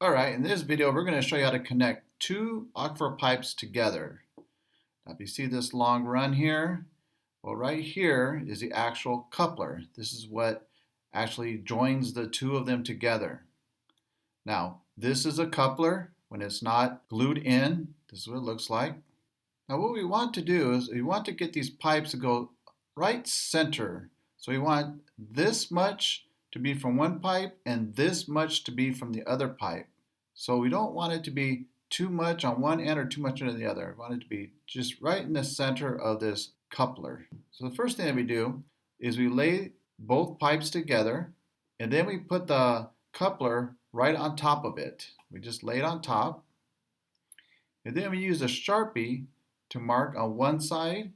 Alright, in this video we're going to show you how to connect two aquifer pipes together. Now if you see this long run here, well right here is the actual coupler. This is what actually joins the two of them together. Now this is a coupler. When it's not glued in, this is what it looks like. Now what we want to do is we want to get these pipes to go right center. So we want this much to be from one pipe and this much to be from the other pipe. So we don't want it to be too much on one end or too much on the other. We want it to be just right in the center of this coupler. So the first thing that we do is we lay both pipes together and then we put the coupler right on top of it. We just lay it on top and then we use a Sharpie to mark on one side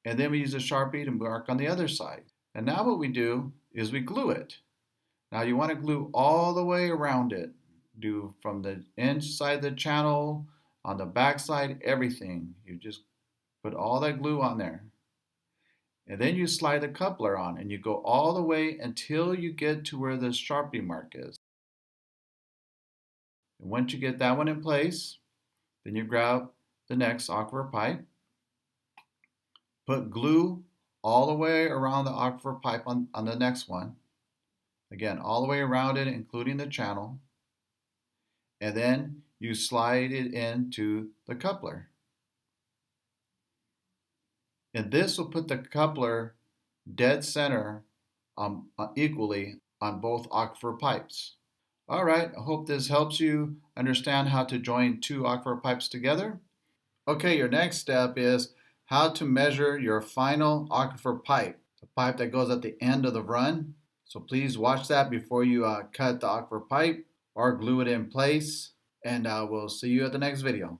and then we use a Sharpie to mark on the other side. And now what we do is we glue it. Now you want to glue all the way around it. Do from the inside of the channel, on the back side, everything. You just put all that glue on there. And then you slide the coupler on and you go all the way until you get to where the Sharpie mark is. And once you get that one in place, then you grab the next aquifer pipe, put glue all the way around the aquifer pipe on the next one. Again, all the way around it, including the channel. And then you slide it into the coupler. And this will put the coupler dead center equally on both aquifer pipes. All right, I hope this helps you understand how to join two aquifer pipes together. Okay, your next step is how to measure your final aquifer pipe, the pipe that goes at the end of the run. So please watch that before you cut the aquifer pipe or glue it in place. And we'll see you at the next video.